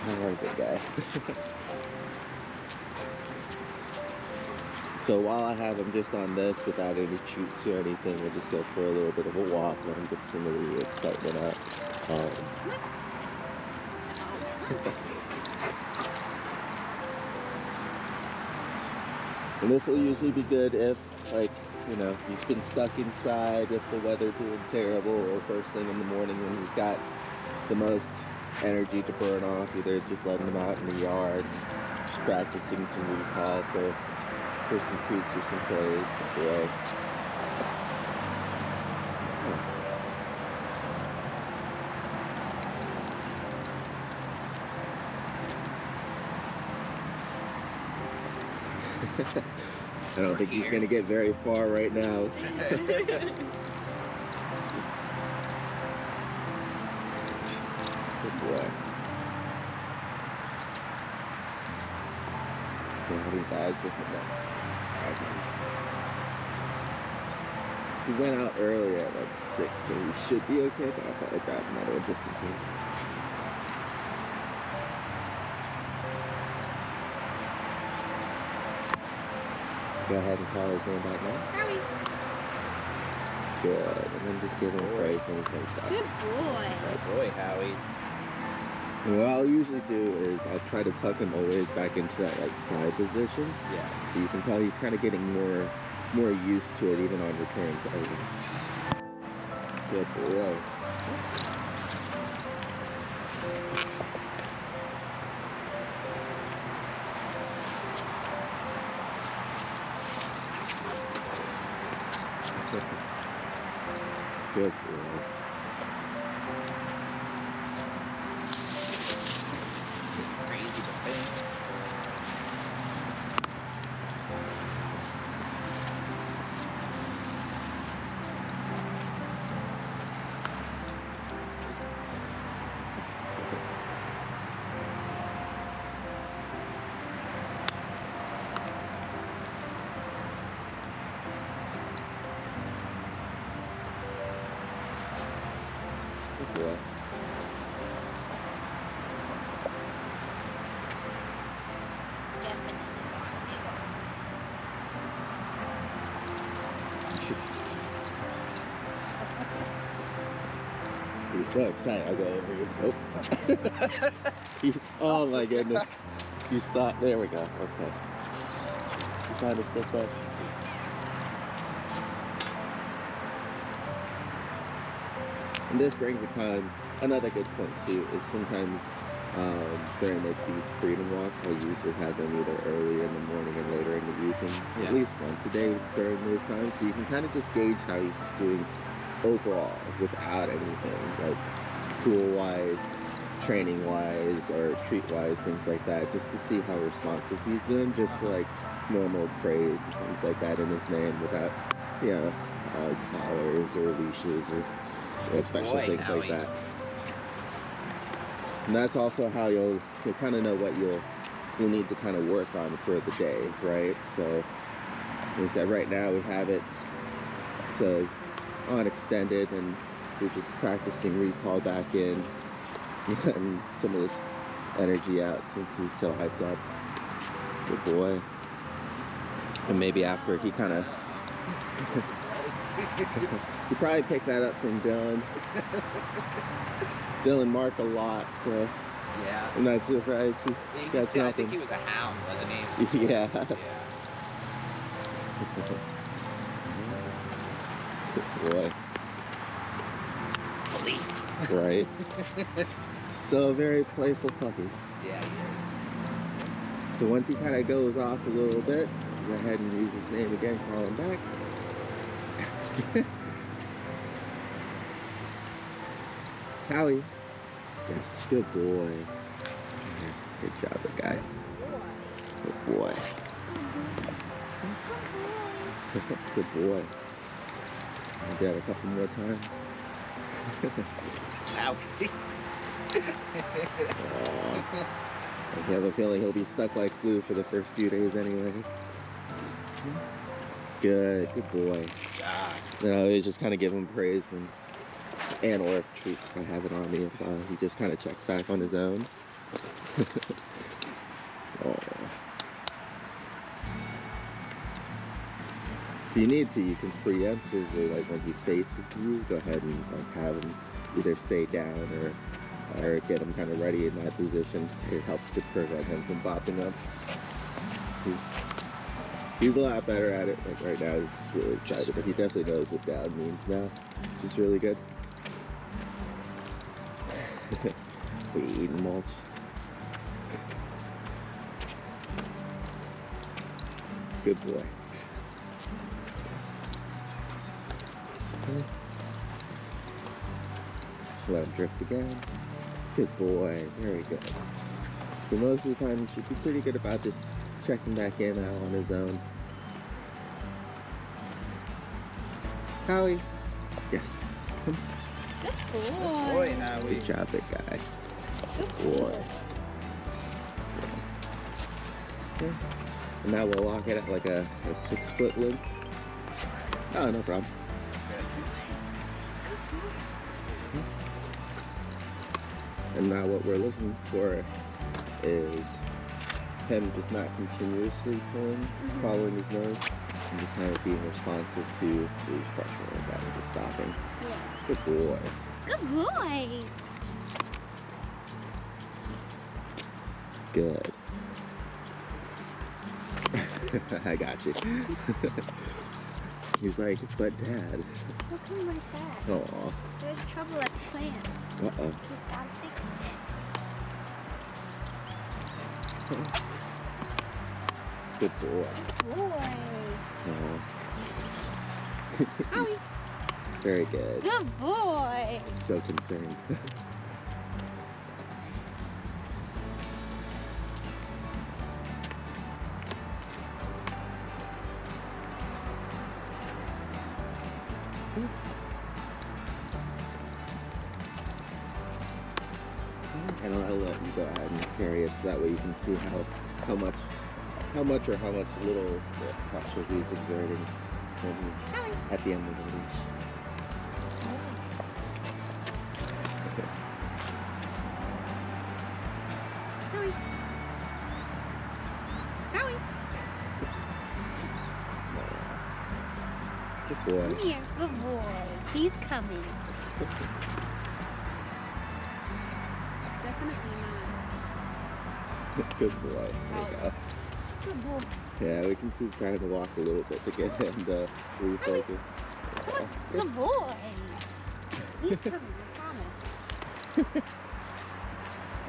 Alright, big guy. So while I have him just on this without any treats or anything, we'll just go for a little bit of a walk, let him get some of the excitement out. And this will usually be good if, like, you know, he's been stuck inside with the weather being terrible, or first thing in the morning when he's got the most energy to burn off, either just letting him out in the yard, just practicing some recall for some treats or some praise. Boy. I don't think he's gonna get very far right now. Good boy. So having bags with him now. He went out early at like 6, so we should be okay, but I'll probably grab another one just in case. Let's go ahead and call his name back now. Howie. Good, and then just give him praise when he comes back. Good boy. Good boy, Howie. And what I'll usually do is I'll try to tuck him always back into that like side position. Yeah. So you can tell he's kind of getting more used to it even on returns. Good boy. Good boy. Crazy to think. Good boy. He's so excited. I'll go over you. Nope. Oh my goodness. You stopped. There we go. Okay. You trying to step up? And this brings another good point too, is sometimes during like these freedom walks, I'll usually have them either early in the morning and later in the evening, at least once a day during those times, so you can kind of just gauge how he's just doing overall without anything, like tool-wise, training-wise, or treat-wise, things like that, just to see how responsive he's doing, just for like normal praise and things like that in his name without, you know, collars or leashes or special things like that. And that's also how you'll kind of know what you'll need to kind of work on for the day, right? So, like I said, right now we have it so on extended, and we're just practicing recall back in, and some of this energy out since he's so hyped up. Good boy. And maybe after he kind of you probably picked that up from Dylan. Dylan marked a lot, so yeah, I'm not surprised. That's I think he was a hound, wasn't he? Yeah. Good boy. It's a leaf. Right. So very playful puppy. Yeah, he is. So once he kind of goes off a little bit, go ahead and use his name again, call him back. Howie. Yes, good boy. Good job, big guy. Good boy. Good boy. I'll do that a couple more times. Ow. I have a feeling he'll be stuck like glue for the first few days anyways. Good boy. Then I always just kind of give him praise when, and or if treats if I have it on me, if he just kind of checks back on his own. Oh. If you need to, you can preemptively, like when he faces you, go ahead and like have him either stay down or get him kind of ready in that position. It helps to prevent him from popping up. He's a lot better at it. Like right now, he's just really excited, but he definitely knows what down means now, which is really good. We eating mulch. Good boy. Yes. Let him drift again. Good boy. Very good. So most of the time, he should be pretty good about this, checking back in out on his own. Howie. Yes. Good boy. Boy, Howie. Good job, big guy. Good Boy. Okay. And now we'll lock it at like a 6 foot length. Oh, no problem. And now what we're looking for is him just not continuously pulling, following his nose, and just kind of being responsive to leash pressure like that and just stopping. Yeah. Good boy. Good boy. Good. I got you. He's like, but Dad. Look at my dad. Aw. There's trouble at the plant. Uh-oh. He's got to fix Good boy. it. Boy. Aw. He's very good. Good boy. So concerned. And I'll let you go ahead and carry it so that way you can see how much little pressure he's exerting when he's Howie. at the end of the leash. Howie. Howie. Good boy. Come here. Good boy. He's coming. Definitely not. Good boy. There you go. Good boy. Yeah, we can keep trying to walk a little bit to get him to refocus. Come on. Good boy. He's coming. I promise.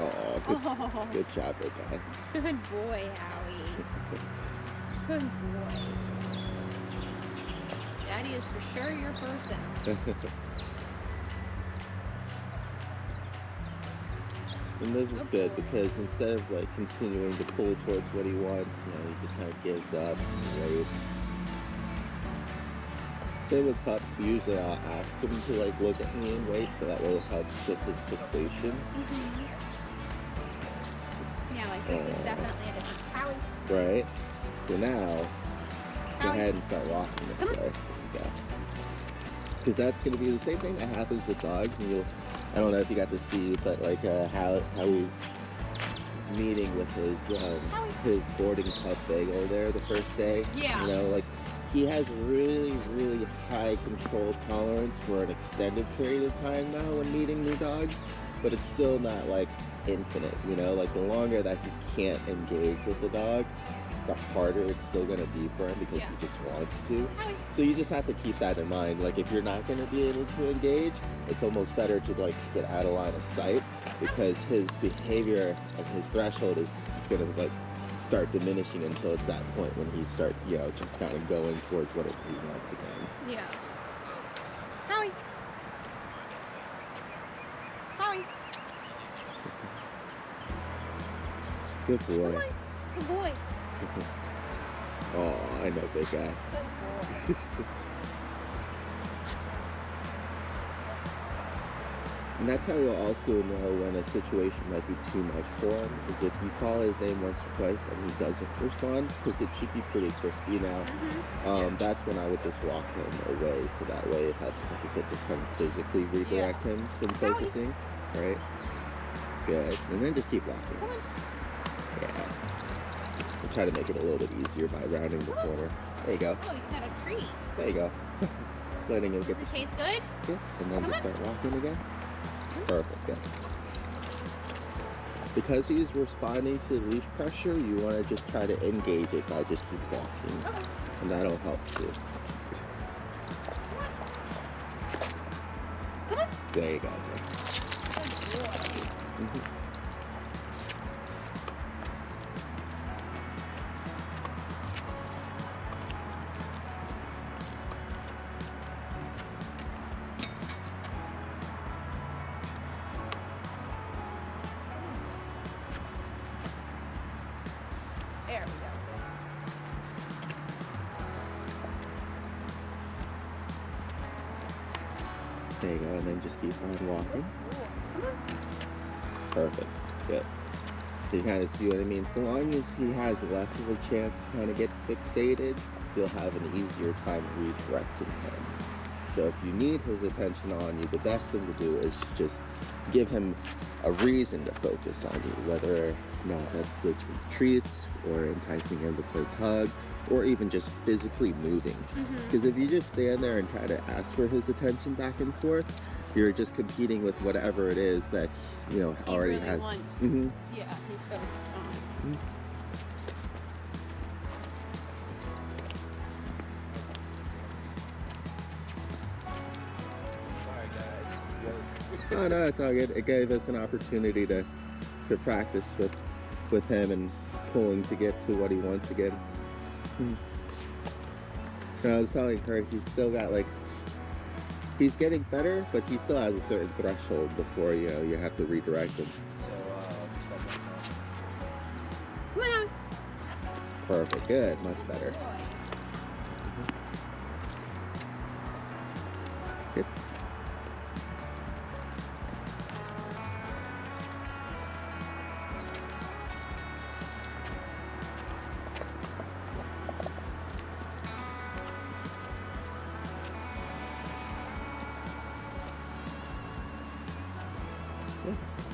Oh, good job, big guy. Good boy, Howie. Good boy. Daddy is for sure your person. And this is good because instead of like continuing to pull towards what he wants, he just kind of gives up and waits. Same with pups, usually I'll ask him to like look at me and wait, so that will help shift his fixation. Yeah, like this is definitely a different Howie. Right? So now, go Howie. ahead and start walking this way. There you go. Because that's going to be the same thing that happens with dogs, and I don't know if you got to see, but like how he's meeting with his boarding pup Begal there the first day. Yeah. Like he has really, really high control tolerance for an extended period of time now when meeting new dogs, but it's still not like infinite, like the longer that he can't engage with the dog, the harder it's still going to be for him because he just wants to. So you just have to keep that in mind. Like if you're not going to be able to engage, it's almost better to like get out of line of sight because his behavior and his threshold is just going to like start diminishing until it's that point when he starts, just kind of going towards whatever he wants again. Yeah. Howie. Howie. Good boy. Good boy. Oh, I know, big guy. Good boy. And that's how you'll also know when a situation might be too much for him, is if you call his name once or twice and he doesn't respond, because it should be pretty crispy now, that's when I would just walk him away, so that way it helps, like I said, to kind of physically redirect him from focusing, right? Good. And then just keep walking. Come on. Yeah. We'll try to make it a little bit easier by rounding the corner. There you go. Oh, you got a treat. There you go. Letting him get Does it taste good? Yeah. And then Come just on. start walking again. Perfect. Good. Because he's responding to leash pressure, you want to just try to engage it by just keep walking. Okay. And that'll help too. Come on. There you go. Good boy. Mhm. There we go. There you go. And then just keep on walking. Cool. Come on. Perfect. Good. So you kind of see what I mean? So long as he has less of a chance to kind of get fixated, you'll have an easier time redirecting him. So if you need his attention on you, the best thing to do is just give him a reason to focus on you, whether or not that's the treats or enticing him to play tug or even just physically moving. Because if you just stand there and try to ask for his attention back and forth, you're just competing with whatever it is that, you know, He already really has. wants. Mhm. Yeah, he's focused on. Sorry, guys. Oh no, it's all good. It gave us an opportunity to practice with him and pulling to get to what he wants again. And I was telling her he's still got he's getting better, but he still has a certain threshold before you have to redirect him. So, just got one more. Come on, Howie. Perfect, good, much better. Boy. Good.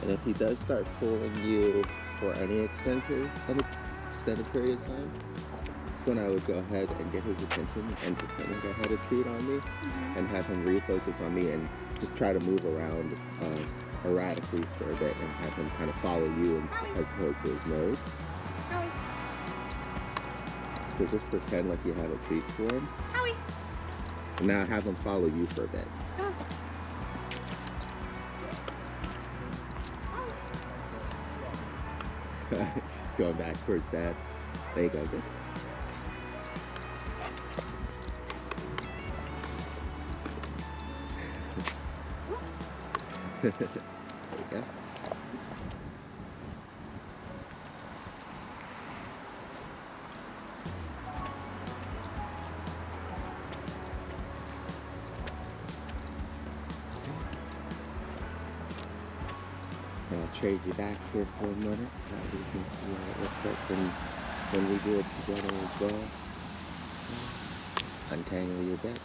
And if he does start pulling you for any extended period of time, that's when I would go ahead and get his attention and pretend like I had a treat on me and have him refocus on me and just try to move around erratically for a bit and have him kind of follow you as opposed to his nose. Howie. So just pretend like you have a treat for him. Howie. And now have him follow you for a bit. Come on. She's going back towards Dad. There you go, good. There you go. And I'll trade you back here for a minute so that we can see what it looks like from when we do it together as well. Untangle your bit.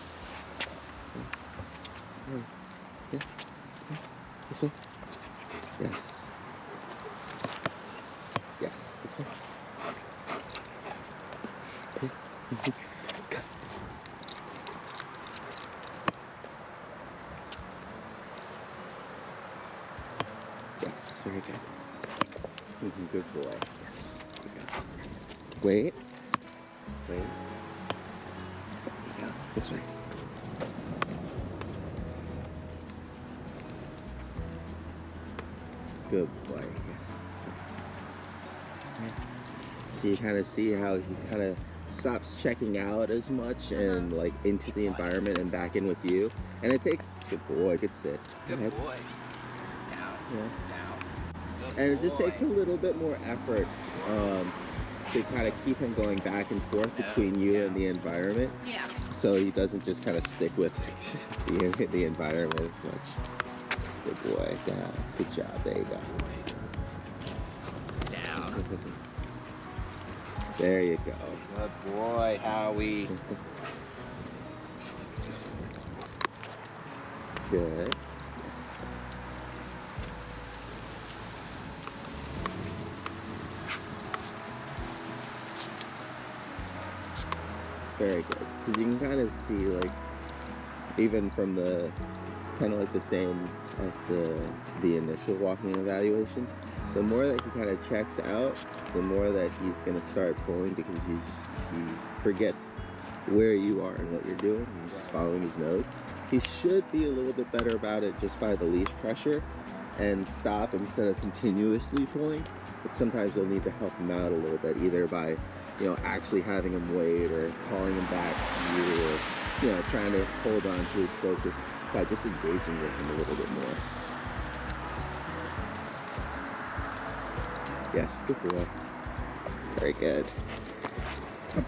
Yeah. This way. Yes. Yes, this way. Okay. Go. Yes, very good. Good boy. Yes. There you go. Wait. Wait. There you go. This way. Good boy. Yes. That's right. Okay. So you kind of see how he kind of stops checking out as much and like into the environment and back in with you. And it takes, good boy, good sit. Go Good ahead. boy. Down. Yeah. Down. Good And it just boy. takes a little bit more effort to kind of keep him going back and forth between you and the environment. Yeah. So he doesn't just kind of stick with the environment as much. Good boy. Down. Good job. There you go. Down. There you go. Good boy, Howie. Good. Yes. Very good. Because you can kind of see, like, even from the, kind of like the same as the initial walking evaluation, the more that he kind of checks out, the more that he's going to start pulling because he forgets where you are and what you're doing. He's just following his nose. He should be a little bit better about it just by the leash pressure and stop instead of continuously pulling. But sometimes you'll need to help him out a little bit, either by, you know, actually having him wait or calling him back to you, or, you know, trying to hold on to his focus by just engaging with him a little bit more. Yes, good boy. Very good. I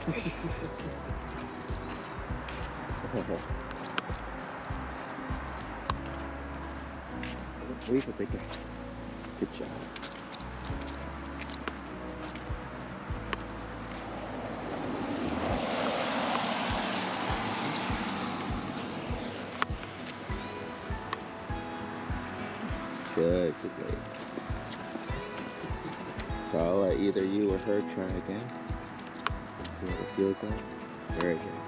believe what they got. Good job. Good boy. So I'll let either you or her try again. So see what it feels like. Very good.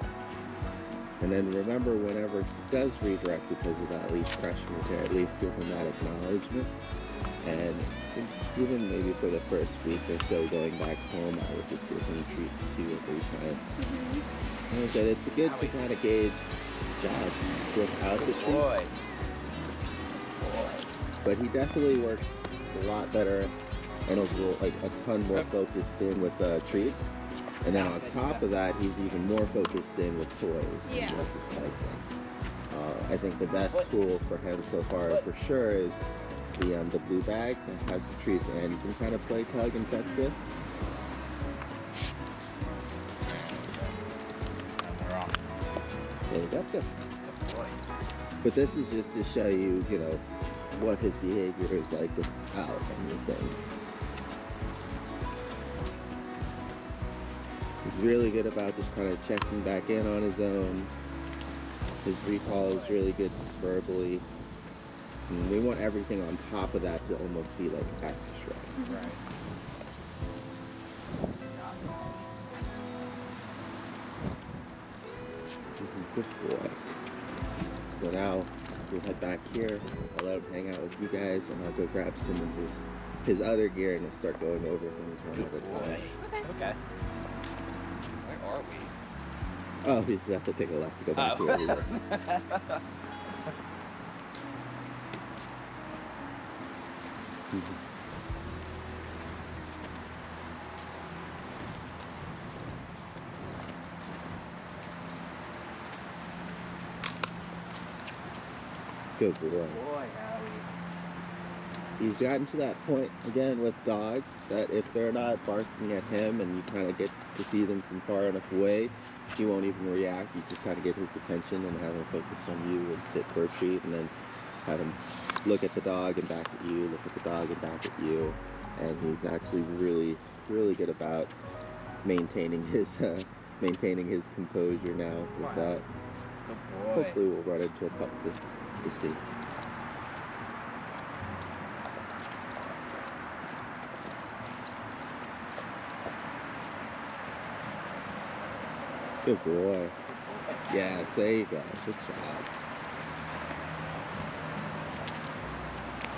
And then remember, whenever he does redirect because of that leash pressure, to at least give him that acknowledgement. And even maybe for the first week or so going back home, I would just give him treats too every time. Like I said, it's good to kind of gauge the job without the treats. But he definitely works a lot better and a ton more focused in with treats. And then on top of that, he's even more focused in with toys. Yeah. And like this type thing. I think the best tool for him so far for sure is the blue bag that has the treats and you can kind of play tug and fetch with. There you go. Good. But this is just to show you, you know, what his behavior is like without anything. He's really good about just kind of checking back in on his own. His recall is really good just verbally. And we want everything on top of that to almost be like extra. Right. Good boy. So now we'll head back here. I'll let him hang out with you guys, and I'll go grab some of his other gear, and we'll start going over things one at a time. Okay. Where are we? Oh, he just have to take a left to go back to where we were. Good boy. Boy, Howie. He's gotten to that point again with dogs that if they're not barking at him and you kind of get to see them from far enough away, he won't even react. You just kind of get his attention and have him focus on you and sit for a treat, and then have him look at the dog and back at you, look at the dog and back at you. And he's actually really, really good about maintaining his composure now with that. Good boy. Hopefully we'll run into a pup to see. Good boy. Yes, there you go. Good job.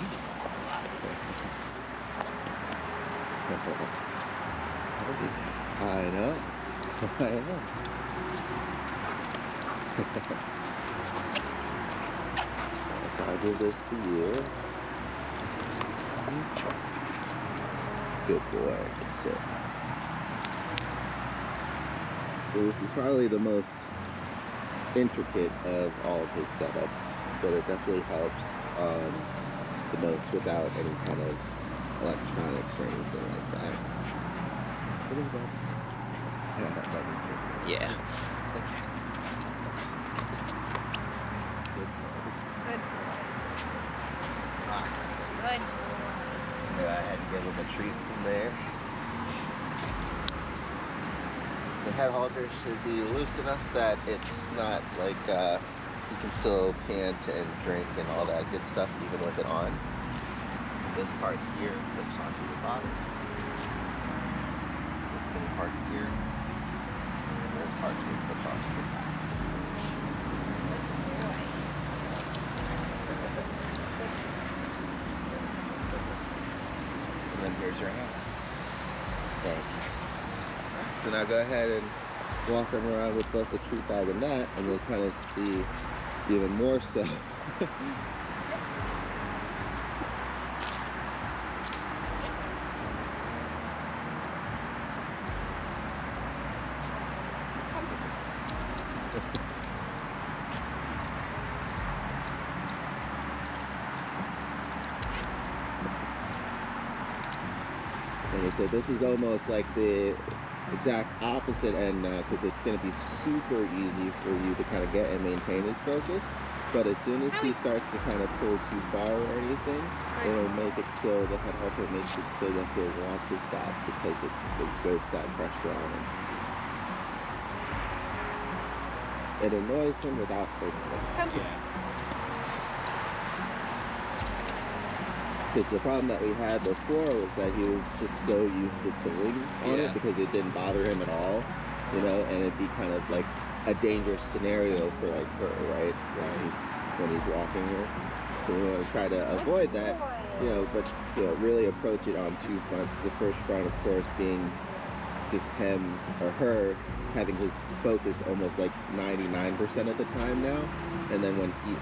He just wants a lot. I know. I know. So I'll give this to you. Good boy. Good sit. So this is probably the most intricate of all of his setups, but it definitely helps the most without any kind of electronics or anything like that. What is that? Yeah, that was good. Yeah. Good. Ah, Good. I had to give him a treat from there. The head halter should be loose enough that it's not like you can still pant and drink and all that good stuff even with it on. This part here clips onto the bottom. This little part here This part is the posture. And then here's your hand. Thank you. So now go ahead and walk him around with both the treat bag and that, and you'll kind of see even more so. Like I said, this is almost like the exact opposite end now, because it's going to be super easy for you to kind of get and maintain his focus. But as soon as he starts to kind of pull too far or anything, it'll make it so the head halter makes it so that he'll want to stop because it just exerts that pressure on him. It annoys him without hurting him. Yeah. Because the problem that we had before was that he was just so used to pulling on it because it didn't bother him at all, you know, and it'd be kind of like a dangerous scenario for like her, right? When he's walking her. So we want to try to avoid that, you know, but you know, really approach it on two fronts. The first front, of course, being just him or her having his focus almost like 99% of the time now, and then when he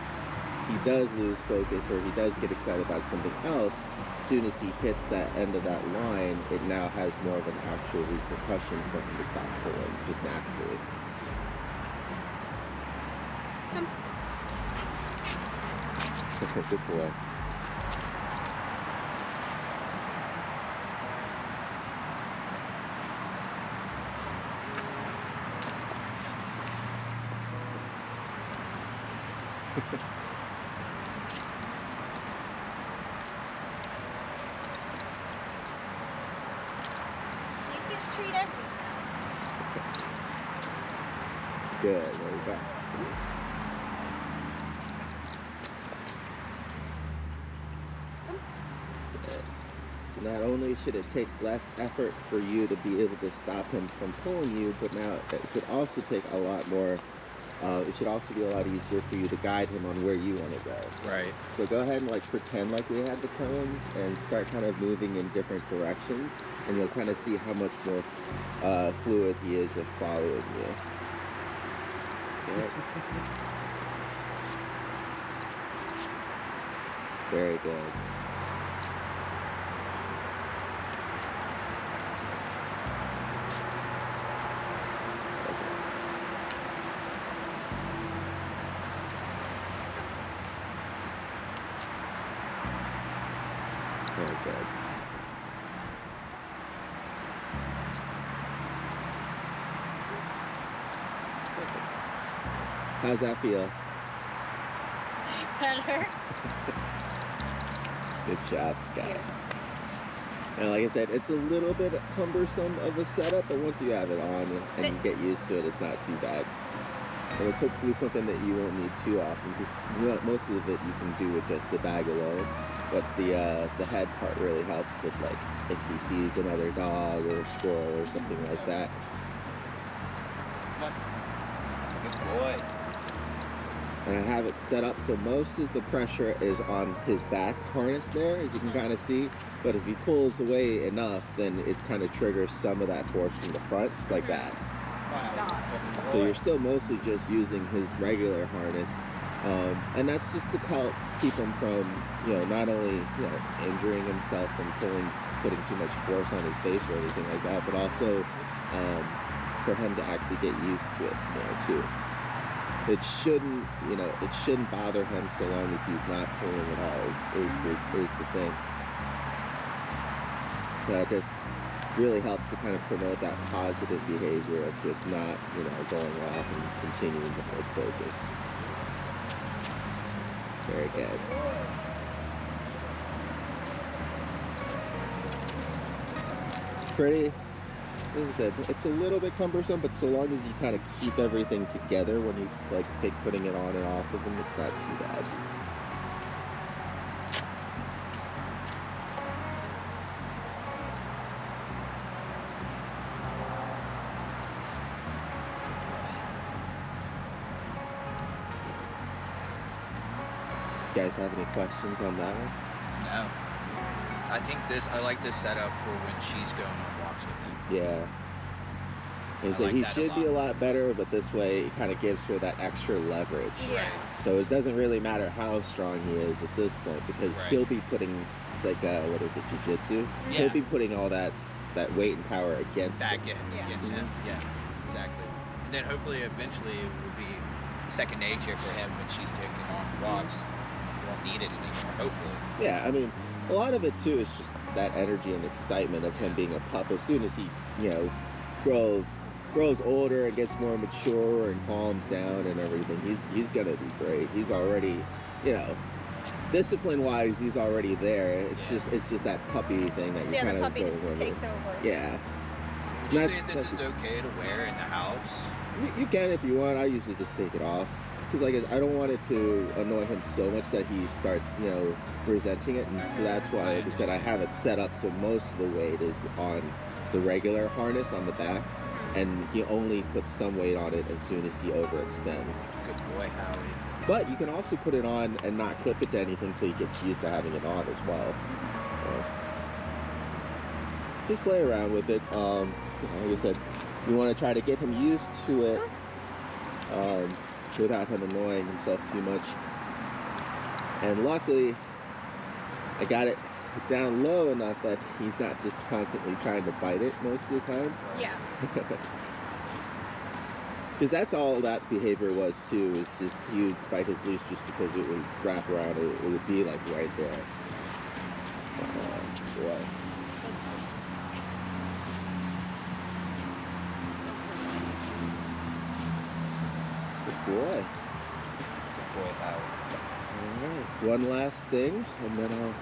does lose focus or he does get excited about something else, as soon as he hits that end of that line, it now has more of an actual repercussion for him to stop pulling, just naturally. Good boy. Treat everything. Good, there we go. Good. So not only should it take less effort for you to be able to stop him from pulling you, but now it should also take a lot more, it should also be a lot easier for you to guide him on where you want to go. Right. So go ahead and like pretend like we had the cones and start kind of moving in different directions, and you'll kind of see how much more fluid he is with following you. Good. Very good. Very good. Perfect. How's that feel? Better. Good job, got it. And like I said, it's a little bit cumbersome of a setup, but once you have it on and you get used to it, it's not too bad. And it's hopefully something that you won't need too often, because most of it you can do with just the bag alone. But the head part really helps with, like, if he sees another dog or a squirrel or something like that. Good boy. And I have it set up so most of the pressure is on his back harness there, as you can kind of see. But if he pulls away enough, then it kind of triggers some of that force from the front, just like that. Wow. So you're still mostly just using his regular harness. And that's just to help keep him from, you know, not only, you know, injuring himself from putting too much force on his face or anything like that, but also for him to actually get used to it more too. It shouldn't bother him so long as he's not pulling at all, is the thing. So that just really helps to kind of promote that positive behavior of just not, you know, going off and continuing to hold focus. Very good. Pretty. Like I said, it's a little bit cumbersome, but so long as you kind of keep everything together when you like putting it on and off of them, it's not too bad. You guys have any questions on that one? No. I like this setup for when she's going on walks with him. Yeah. And I so like he that a should be a lot. lot better, but this way it kind of gives her that extra leverage. Yeah. So it doesn't really matter how strong he is at this point, because Right. he'll be putting, it's like, what is it, jiu-jitsu? Yeah. He'll be putting all that weight and power against Back him. against him. Yeah, exactly. And then hopefully eventually it will be second nature for him when she's taking on walks. He won't need it anymore, hopefully. Yeah, I mean, a lot of it too is just that energy and excitement of him being a pup. As soon as he, grows older and gets more mature and calms down and everything, he's gonna be great. He's already, discipline wise, he's already there. It's just that puppy thing that you're Yeah, kind the of puppy going just over. takes over. Yeah. Would you That's- say this is okay to wear in the house? You can if you want. I usually just take it off because I don't want it to annoy him so much that he starts resenting it, and so that's why, like I said, I have it set up so most of the weight is on the regular harness on the back, and he only puts some weight on it as soon as he overextends. Good boy, Howie. But you can also put it on and not clip it to anything, so he gets used to having it on as well. Just play around with it. Like I said, you want to try to get him used to it without him annoying himself too much. And luckily, I got it down low enough that he's not just constantly trying to bite it most of the time. Yeah. Because that's all that behavior was too, is just he would bite his leash just because it would wrap around, it would be like right there. Boy. Good boy. Good boy, Howie. Alright, one last thing, and then I'll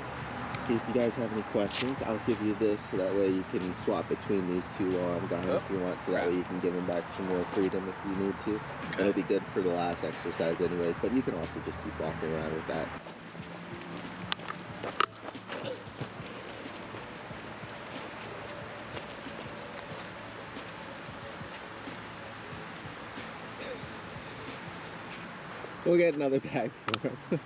see if you guys have any questions. I'll give you this so that way you can swap between these two while I'm gone if you want, so that way you can give him back some more freedom if you need to. Okay. It'll be good for the last exercise anyways, but you can also just keep walking around with that. We'll get another bag for him.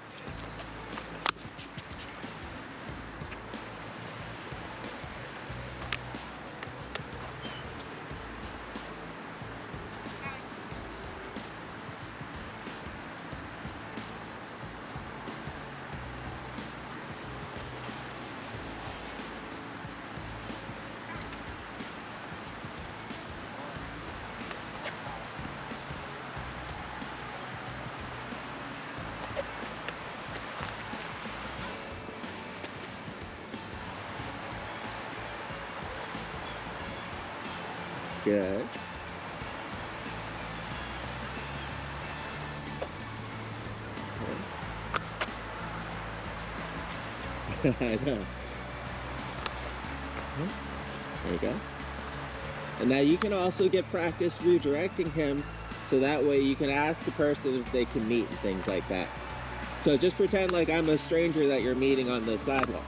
Good. I know. There you go. And now you can also get practice redirecting him, so that way you can ask the person if they can meet and things like that. So just pretend like I'm a stranger that you're meeting on the sidewalk.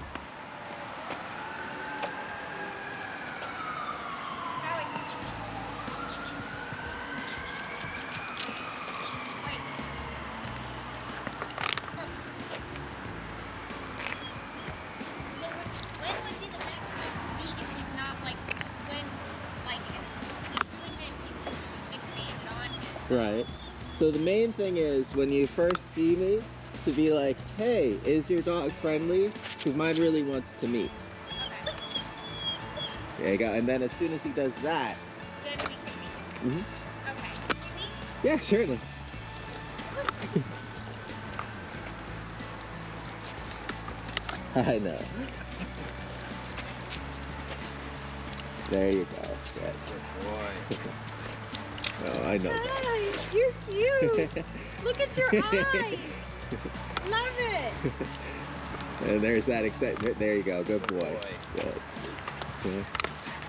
Right. So the main thing is when you first see me, to be like, hey, is your dog friendly? Because mine really wants to meet. Okay. There you go. And then as soon as he does that. Then we can meet. Okay. Can we meet? Yeah, certainly. I know. There you go. Yeah. Good boy. Oh, I know that. Hi, you're cute. Look at your eyes. Love it. And there's that excitement. There you go. Good boy. Good. Yeah.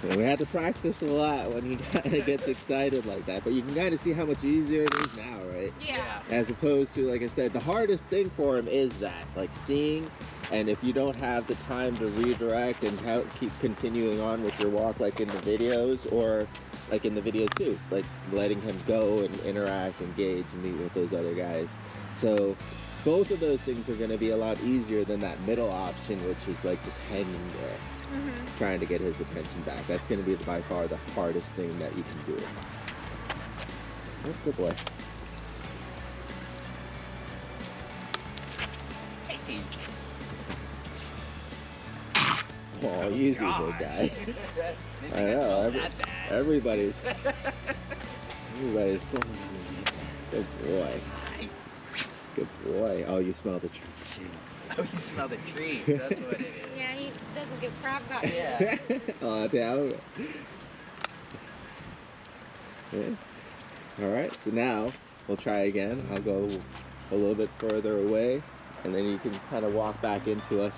And we had to practice a lot when he kind of gets excited like that, but you can kind of see how much easier it is now, right? Yeah. As opposed to, like I said, the hardest thing for him is that, like seeing, and if you don't have the time to redirect and keep continuing on with your walk like in the videos, or like in the video too, like letting him go and interact, engage, and meet with those other guys. So both of those things are going to be a lot easier than that middle option, which is like just hanging there, trying to get his attention back. That's going to be by far the hardest thing that you can do. Oh, good boy. Oh, easy, big guy. I know. Everybody's pulling on me. Good boy. Good boy. Oh, you smell the trees too. Oh, you smell the trees. That's what it is. Yeah, he doesn't give crap about it. Yeah. Oh, down. Yeah. All right. So now we'll try again. I'll go a little bit further away, and then you can kind of walk back into us.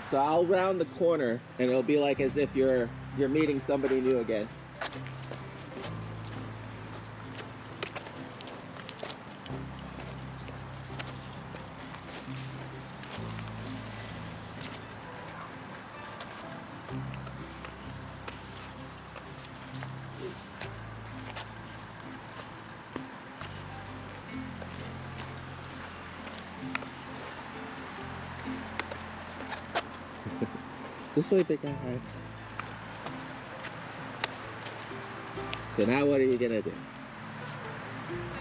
So I'll round the corner, and it'll be like as if you're meeting somebody new again. This way, big guy. So now what are you gonna do? So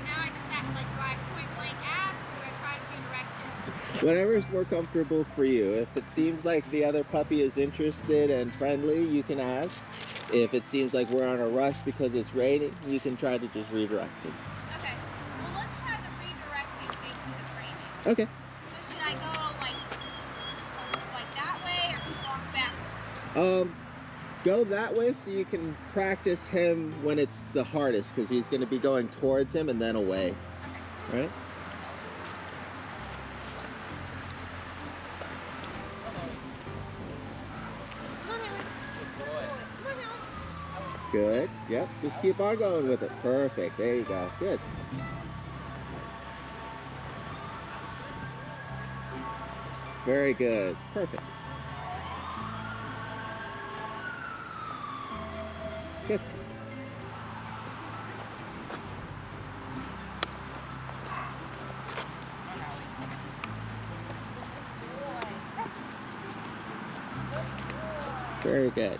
now I just have to, like, do I point blank ask, or do I try to be directed? Whatever is more comfortable for you. If it seems like the other puppy is interested and friendly, you can ask. If it seems like we're on a rush because it's raining, you can try to just redirect him. Okay. Well, let's try the redirecting thing because it's raining. Okay. So should I go like that way or just walk back? Go that way so you can practice him when it's the hardest, because he's going to be going towards him and then away. Okay. Right? Come on, Howie. Good boy. Come on, Howie. Good. Yep. Just keep on going with it. Perfect. There you go. Good. Very good. Perfect. Good. Very good.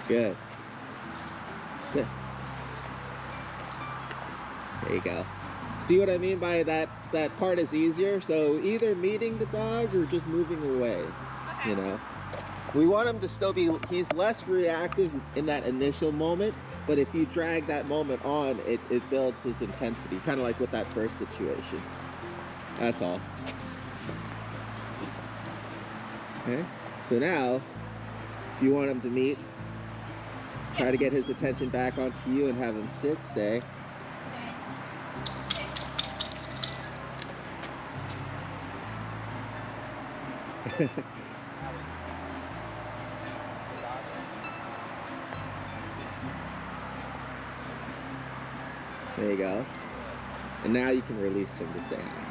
Good. Sit. There you go. See what I mean by that part is easier? So either meeting the dog or just moving away, Okay. you know? We want him to still be, he's less reactive in that initial moment, but if you drag that moment on, it builds his intensity, kind of like with that first situation. That's all. Okay, so now, if you want him to meet, try to get his attention back onto you and have him sit, stay. There you go. And now you can release him to say hi.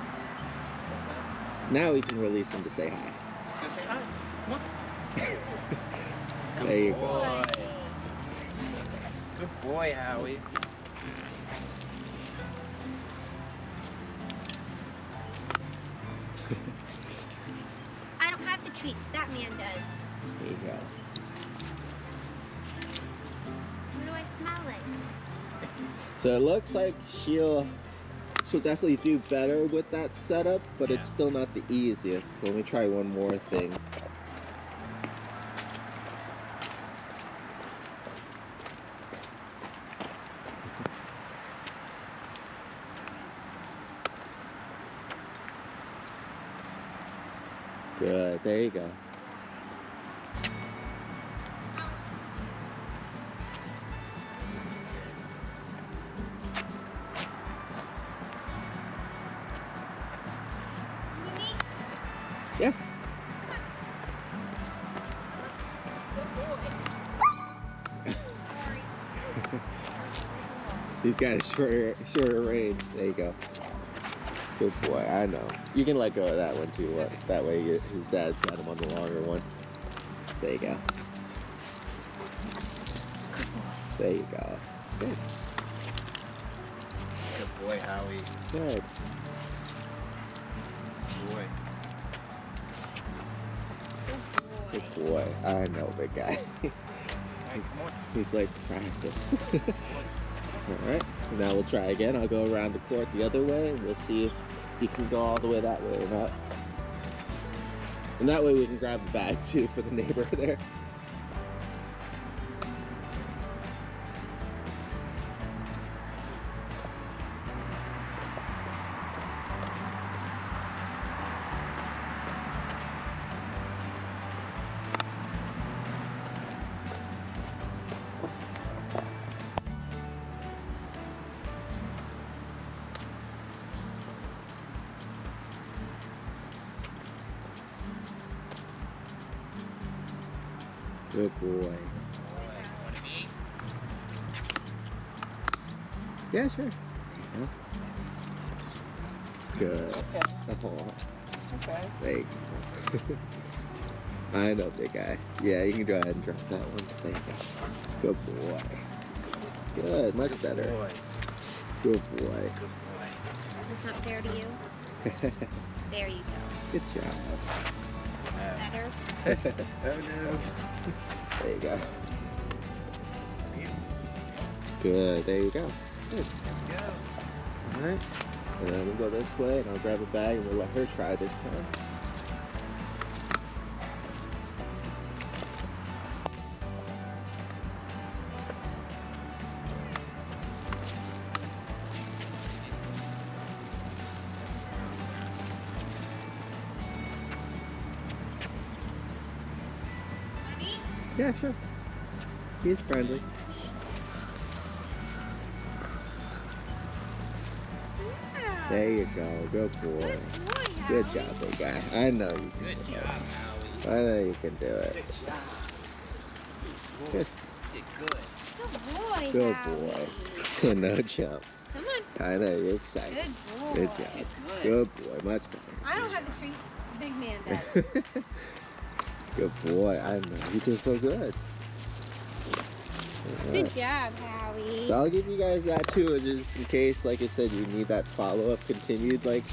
Now we can release him to say hi. Let's go say hi. Come on. There you Good go. boy. Good boy, Howie. I don't have the treats. That man does. There you go. What do I smell like? So it looks like she'll definitely do better with that setup, but Yeah. it's still not the easiest. So let me try one more thing. Good, there you go. Yeah. He's got a shorter range. There you go. Good boy. I know. You can let go of that one too. That way his dad's got him on the longer one. There you go. There you go. Good. Good boy, Howie. Good. Boy. Good boy. I know, big guy. Hey, come on. He's like practice. Alright. Now we'll try again. I'll go around the court the other way and we'll see if he can go all the way that way or not. And that way we can grab the bag too for the neighbor there. Good boy. Want to eat? Yeah, sure. There you go. Good. Okay. Oh, Okay. there you go. I know, big guy. Yeah, you can go ahead and drop that one. There you go. Good boy. Good, much better. Boy. Good boy. Good boy. That's not fair to you. There you go. Good job. Better. Oh no. There you go. Good. There you go. Good. Go. All right. And then we'll go this way, and I'll grab a bag, and we'll let her try this time. Yeah, sure. He's friendly. Yeah. There you go. Good boy. Good job, big guy. I know you can Good do job, it. Howie. I know you can do it. Good job. Good. Did good. Good boy. Good Howie. boy. No jump. Come on. I know you're excited. Good boy. Good job. Good boy. Much I don't have the treats the big man does. better. Good boy. I know. You did so good. All Good right. job, Howie. So I'll give you guys that too, just in case, like I said, you need that follow-up continued, like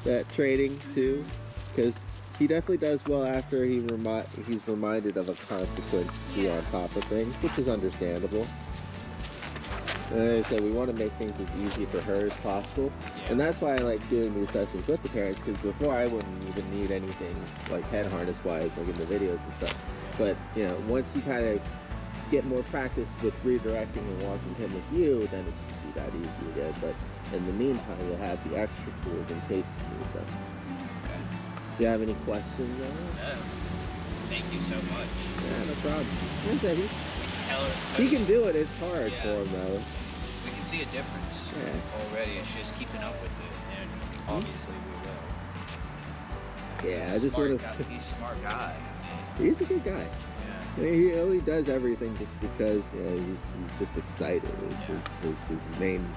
that training too, because he definitely does well after he's reminded of a consequence too on top of things, which is understandable. And like I said, we want to make things as easy for her as possible, and that's why I like doing these sessions with the parents, because before I wouldn't even need anything like head harness wise, like in the videos and stuff. But you know, once you kind of get more practice with redirecting and walking him with you, then it should be that easy again. But in the meantime, you'll have the extra tools in case you need them. Do you have any questions on it? No. Thank you so much. Yeah, no problem. Like I said, Tell her. he can do it. It's hard Yeah. for him though. We can see a difference already. It's just keeping up with it, and obviously we will. Yeah, I just want to. He's a smart guy. He's a good guy. Yeah. I mean, he only does everything just because he's just excited. It's his main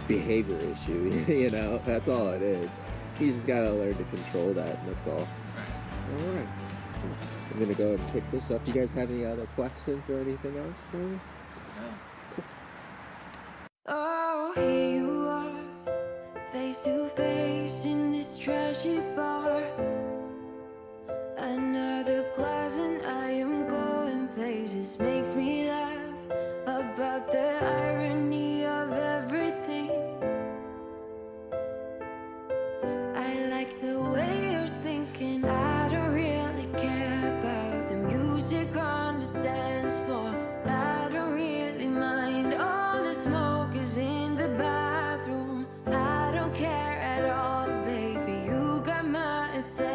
behavior issue. You know, that's all it is. He's just got to learn to control that, and that's all. All right. I'm gonna go and pick this up. You guys have any other questions or anything else for me? Oh, here you are, face to face in this trashy bar. Another glass and I am going places. Makes me laugh about the irony of everything. I like the way you're thinking. I don't really care about the music on the dance floor. I don't really mind all the smoke is in the bathroom. I don't care at all, baby. You got my attention.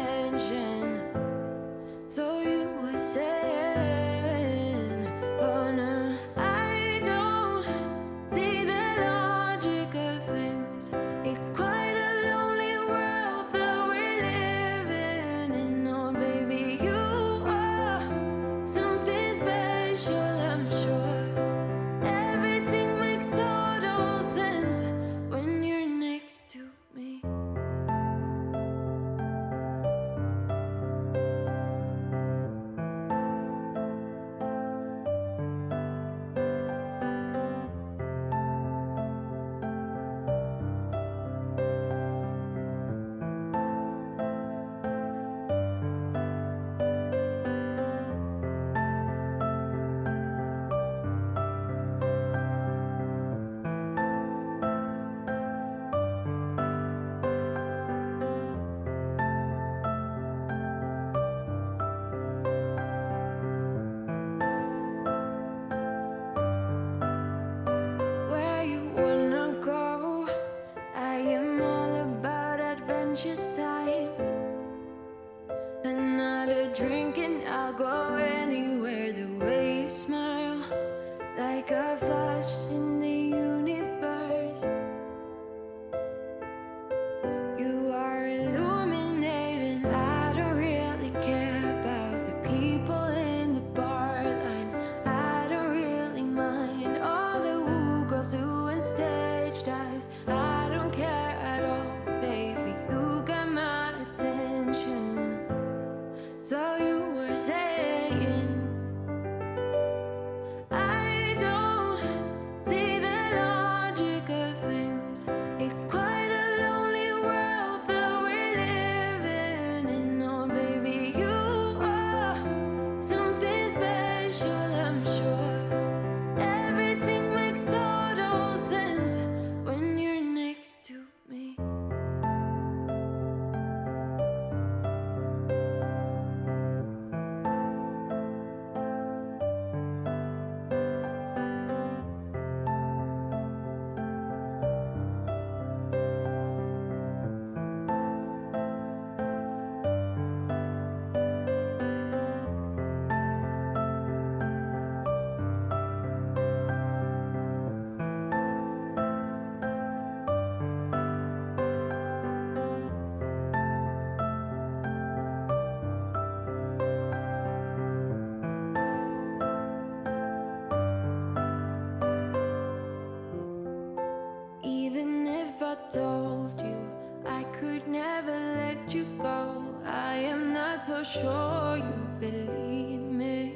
believe me.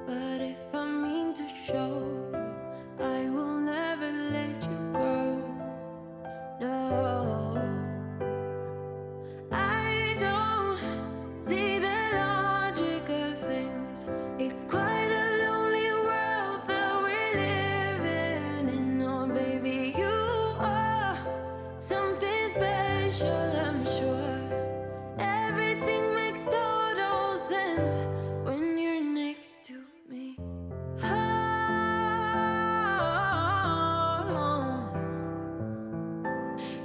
But if I mean to show you, I will never let you go. No, I don't see the logic of things. It's quite a lonely world that we're living in. Oh, baby, you are something special, I'm sure. Everything makes total sense when you're next to me. Oh,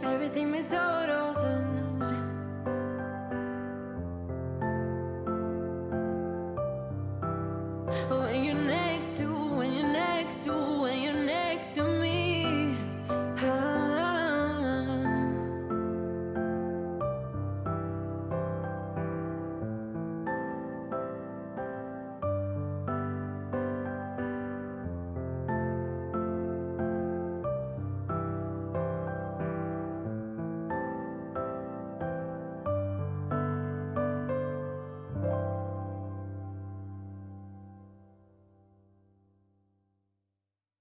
everything makes total sense. Oh,